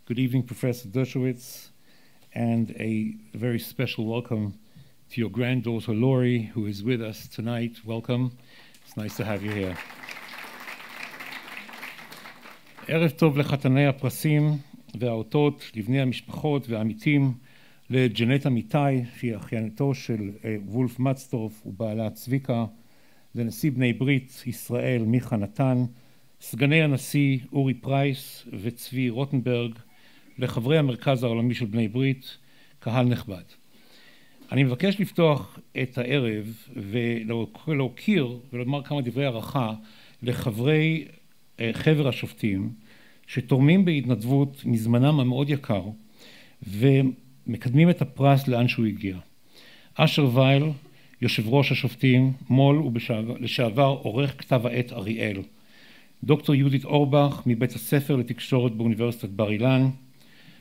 Good evening, Professor Dershowitz, and a very special welcome to your granddaughter, Lori, who is with us tonight. Welcome. It's nice to have you here. ערב טוב לחתני הפרסים והאותות, לבני המשפחות והעמיתים, לג'נט אמיתי, שהיא אחיינתו של וולף מצטורף ובעלה צביקה, לנשיא בני ברית ישראל מיכה נתן, סגני הנשיא אורי פרייס וצבי רוטנברג, לחברי המרכז העולמי של בני ברית, קהל נכבד. אני מבקש לפתוח את הערב ולהוקיר ולומר כמה דברי הערכה לחברי חבר השופטים שתורמים בהתנדבות מזמנם המאוד יקר ומקדמים את הפרס לאן שהוא הגיע. אשר וייל, יושב ראש השופטים, מול ולשעבר עורך כתב העת אריאל. דוקטור יהודית אורבך מבית הספר לתקשורת באוניברסיטת בר אילן.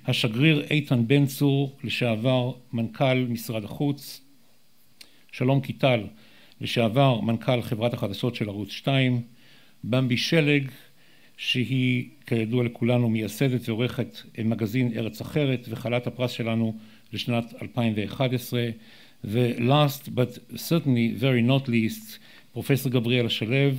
השגריר איתן בן צור, לשעבר מנכ"ל משרד החוץ. שלום קיטל, לשעבר מנכ"ל חברת החדשות של ערוץ 2. במבי שלג, שהיא כידוע לכולנו מייסדת ועורכת מגזין ארץ אחרת וחלת הפרס שלנו לשנת 2011. ו-last but certainly very not least, פרופסור גבריאל שלו,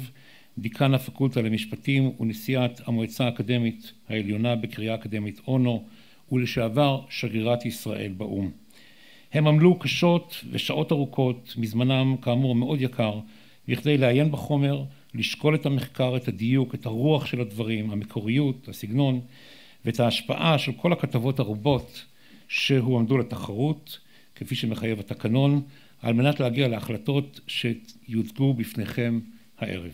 דיקן הפקולטה למשפטים ונשיאת המועצה האקדמית העליונה בקריאה אקדמית אונו, ולשעבר שגרירת ישראל באו"ם. הם עמלו קשות ושעות ארוכות מזמנם כאמור מאוד יקר, בכדי לעיין בחומר, לשקול את המחקר, את הדיוק, את הרוח של הדברים, המקוריות, הסגנון, ואת ההשפעה של כל הכתבות הרובות שהועמדו לתחרות, כפי שמחייב התקנון, על מנת להגיע להחלטות שיוצגו בפניכם הערב.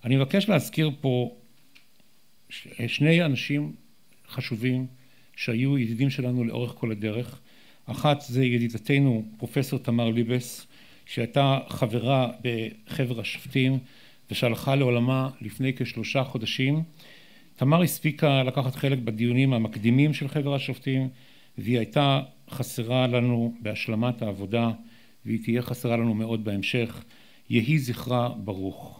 אני מבקש להזכיר פה שני אנשים חשובים שהיו ידידים שלנו לאורך כל הדרך. אחת זה ידידתנו פרופסור תמר ליבס, שהייתה חברה בחבר השופטים ושהלכה לעולמה לפני כ3 חודשים. תמר הספיקה לקחת חלק בדיונים המקדימים של חבר השופטים, והיא הייתה חסרה לנו בהשלמת העבודה, והיא תהיה חסרה לנו מאוד בהמשך. יהי זכרה ברוך.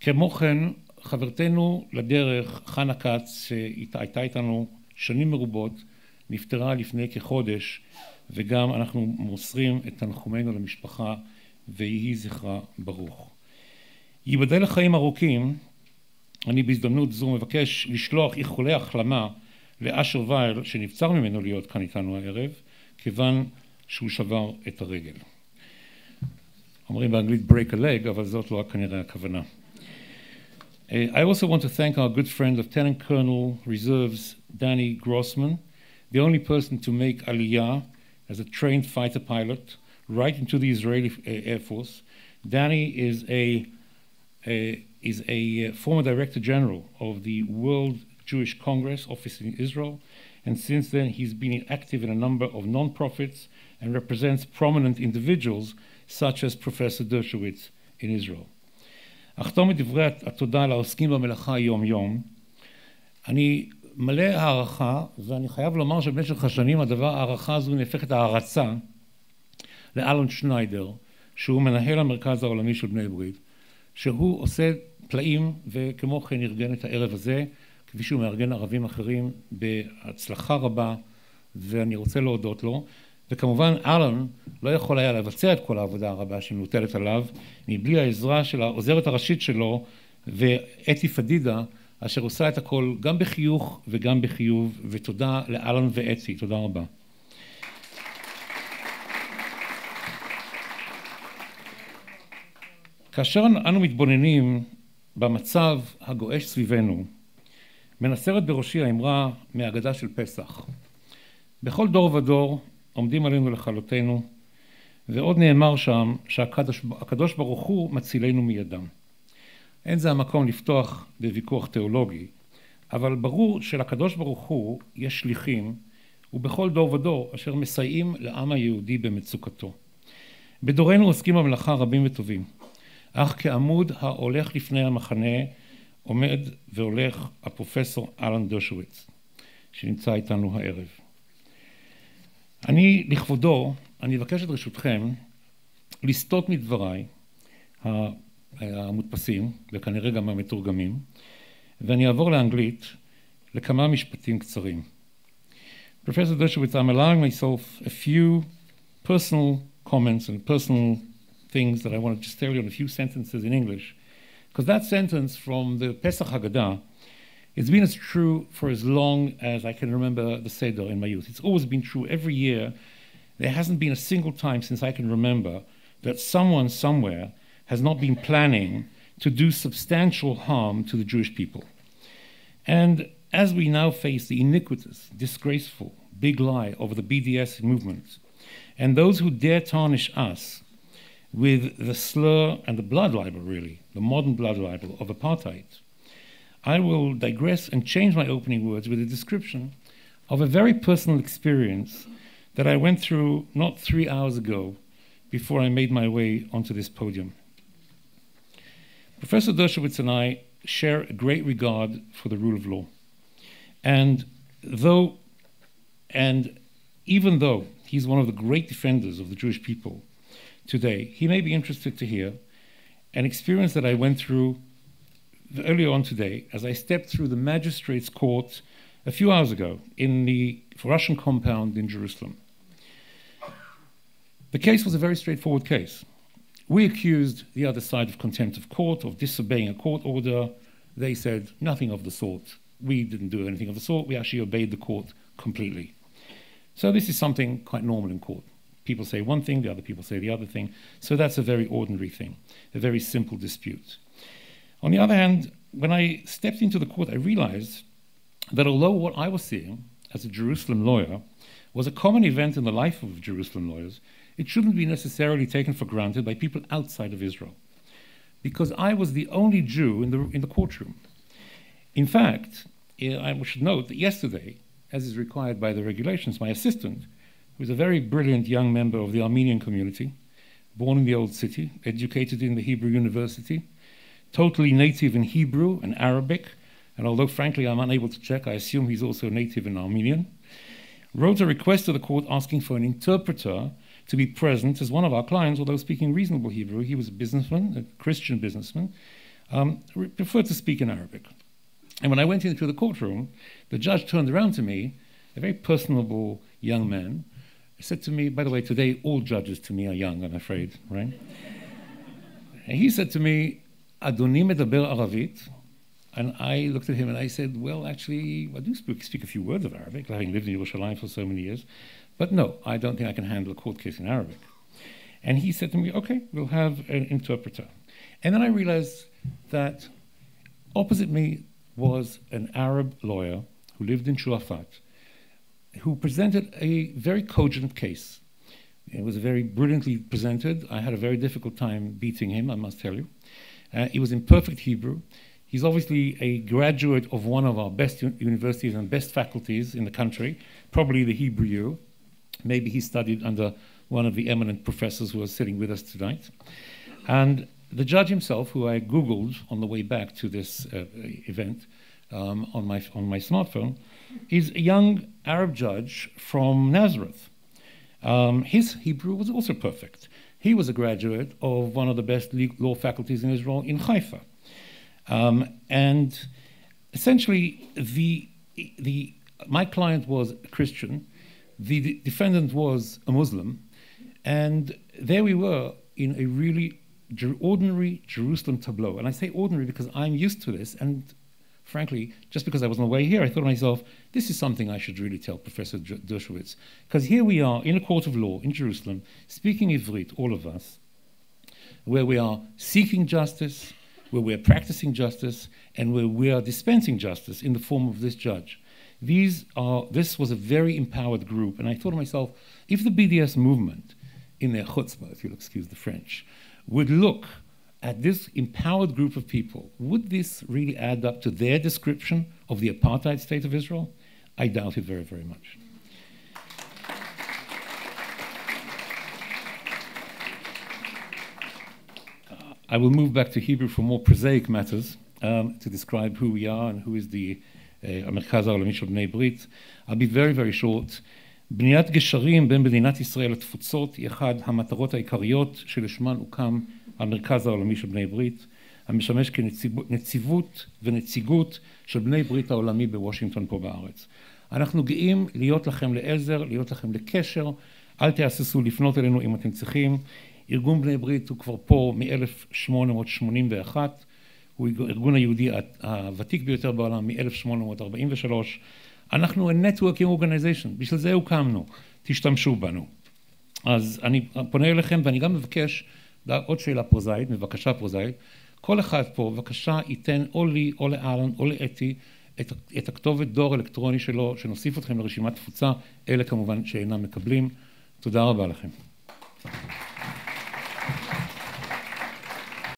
כמו כן, חברתנו לדרך, חנה קץ, שהייתה איתנו שנים מרובות, נפטרה לפני כחודש, וגם אנחנו מוסרים את תנחומינו למשפחה, ויהי זכרה ברוך. ייבדל לחיים ארוכים, אני בהזדמנות זו מבקש לשלוח איחולי החלמה לאשר וייל, שנבצר ממנו להיות כאן איתנו הערב, כיוון שהוא שבר את הרגל. אומרים באנגלית break a leg, אבל זאת לא כנראה הכוונה. I also want to thank our good friend Lieutenant Colonel Reserves Danny Grossman, the only person to make Aliyah as a trained fighter pilot right into the Israeli Air Force. Danny is a former Director General of the World Jewish Congress office in Israel, and since then he's been active in a number of non-profits and represents prominent individuals such as Professor Dershowitz in Israel. אחתום את דברי התודה לעוסקים במלאכה יום-יום. אני מלא הערכה, ואני חייב לומר שבמשך השנים הערכה הזו נהפכת הערצה לאלן שניידר, שהוא מנהל המרכז העולמי של בני ברית, שהוא עושה פלאים וכמו כן ארגן את הערב הזה, כפי שהוא מארגן ערבים אחרים בהצלחה רבה, ואני רוצה להודות לו. וכמובן אלן לא יכול היה לבצע את כל העבודה הרבה שמוטלת עליו, מבלי העזרה של העוזרת הראשית שלו ואתי פדידה, אשר עושה את הכל גם בחיוך וגם בחיוב, ותודה לאלן ואתי, תודה רבה. כאשר אנו מתבוננים במצב הגועש סביבנו, מנסרת בראשי האמרה מהאגדה של פסח. בכל דור ודור עומדים עלינו לכלותנו, ועוד נאמר שם שהקדוש ברוך הוא מצילנו מידם. אין זה המקום לפתוח בוויכוח תיאולוגי, אבל ברור שלקדוש ברוך הוא יש שליחים, ובכל דור ודור אשר מסייעים לעם היהודי במצוקתו. בדורנו עוסקים במלאכה רבים וטובים, אך כעמוד ההולך לפני המחנה עומד והולך הפרופסור אלן דרשוויץ, שנמצא איתנו הערב. לכבודו, אני אבקש את רשותכם לסטות מדבריי המודפסים, וכנראה גם המתורגמים, ואני אעבור לאנגלית, לכמה משפטים קצרים. Professor Dershowitz, I'm allowing myself a few personal comments and personal things that I want to just tell you in a few sentences in English, because that sentence from the Passover Haggadah, it's been as true for as long as I can remember the Seder in my youth. It's always been true every year. There hasn't been a single time since I can remember that someone somewhere has not been planning to do substantial harm to the Jewish people. And as we now face the iniquitous, disgraceful, big lie over the BDS movement, and those who dare tarnish us with the slur and the blood libel, really, the modern blood libel of apartheid, I will digress and change my opening words with a description of a very personal experience that I went through not 3 hours ago before I made my way onto this podium. Professor Dershowitz and I share a great regard for the rule of law. And even though he's one of the great defenders of the Jewish people today, he may be interested to hear an experience that I went through earlier on today as I stepped through the magistrate's court a few hours ago in the Russian compound in Jerusalem. The case was a very straightforward case. We accused the other side of contempt of court, of disobeying a court order. They said nothing of the sort. We didn't do anything of the sort. We actually obeyed the court completely. So this is something quite normal in court. People say one thing, the other people say the other thing. So that's a very ordinary thing, a very simple dispute. On the other hand, when I stepped into the court, I realized that although what I was seeing as a Jerusalem lawyer was a common event in the life of Jerusalem lawyers, it shouldn't be necessarily taken for granted by people outside of Israel, because I was the only Jew in the courtroom. In fact, I should note that yesterday, as is required by the regulations, my assistant, who is a very brilliant young member of the Armenian community, born in the Old City, educated in the Hebrew University, totally native in Hebrew and Arabic, and although frankly I'm unable to check, I assume he's also native in Armenian, wrote a request to the court asking for an interpreter to be present as one of our clients, although speaking reasonable Hebrew. He was a businessman, a Christian businessman, preferred to speak in Arabic. And when I went into the courtroom, the judge turned around to me, a very personable young man, said to me, by the way, today all judges to me are young, I'm afraid, right? And he said to me, Adoni medaber Aravit, and I looked at him and I said, well, actually, I do speak a few words of Arabic, having lived in Yerushalayim for so many years, but no, I don't think I can handle a court case in Arabic. And he said to me, okay, we'll have an interpreter. And then I realized that opposite me was an Arab lawyer who lived in Shuafat, who presented a very cogent case. It was very brilliantly presented. I had a very difficult time beating him, I must tell you. He was in perfect Hebrew. He's obviously a graduate of one of our best universities and best faculties in the country, probably the Hebrew U. Maybe he studied under one of the eminent professors who are sitting with us tonight. And the judge himself, who I Googled on the way back to this event on my smartphone, is a young Arab judge from Nazareth. His Hebrew was also perfect. He was a graduate of one of the best law faculties in Israel in Haifa. And essentially, my client was a Christian, the defendant was a Muslim, and there we were in a really ordinary Jerusalem tableau. And I say ordinary because I'm used to this, and frankly, just because I was on the way here, I thought to myself, this is something I should really tell Professor Dershowitz, because here we are in a court of law in Jerusalem, speaking Ivrit, all of us, where we are seeking justice, where we are practicing justice, and where we are dispensing justice in the form of this judge. This was a very empowered group, and I thought to myself, if the BDS movement, in their chutzpah, if you'll excuse the French, would look at this empowered group of people, would this really add up to their description of the apartheid state of Israel? I doubt it very, very much. I will move back to Hebrew for more prosaic matters to describe who we are and who is the המרכז העולמי של בני ברית. I'll be very, very short. בניית גשרים בין מדינת ישראל לתפוצות היא אחד המטרות העיקריות שלשמן הוקם המרכז העולמי של בני ברית. המשמש כנציבות ונציגות של בני ברית העולמי בוושינגטון פה בארץ. אנחנו גאים להיות לכם לעזר, להיות לכם לקשר, אל תהססו לפנות אלינו אם אתם צריכים. ארגון בני ברית הוא כבר פה מ-1881, הוא הארגון היהודי הוותיק ביותר בעולם מ-1843. אנחנו a networking organization, בשביל זה הוקמנו, תשתמשו בנו. אז אני פונה אליכם ואני גם מבקש, עוד שאלה פרוזאית, מבקשה פרוזאית, כל אחד פה בבקשה ייתן או לי או לאלן או לאתי את הכתובת דואר אלקטרוני שלו, שנוסיף אתכם לרשימת תפוצה, אלה כמובן שאינם מקבלים. תודה רבה לכם.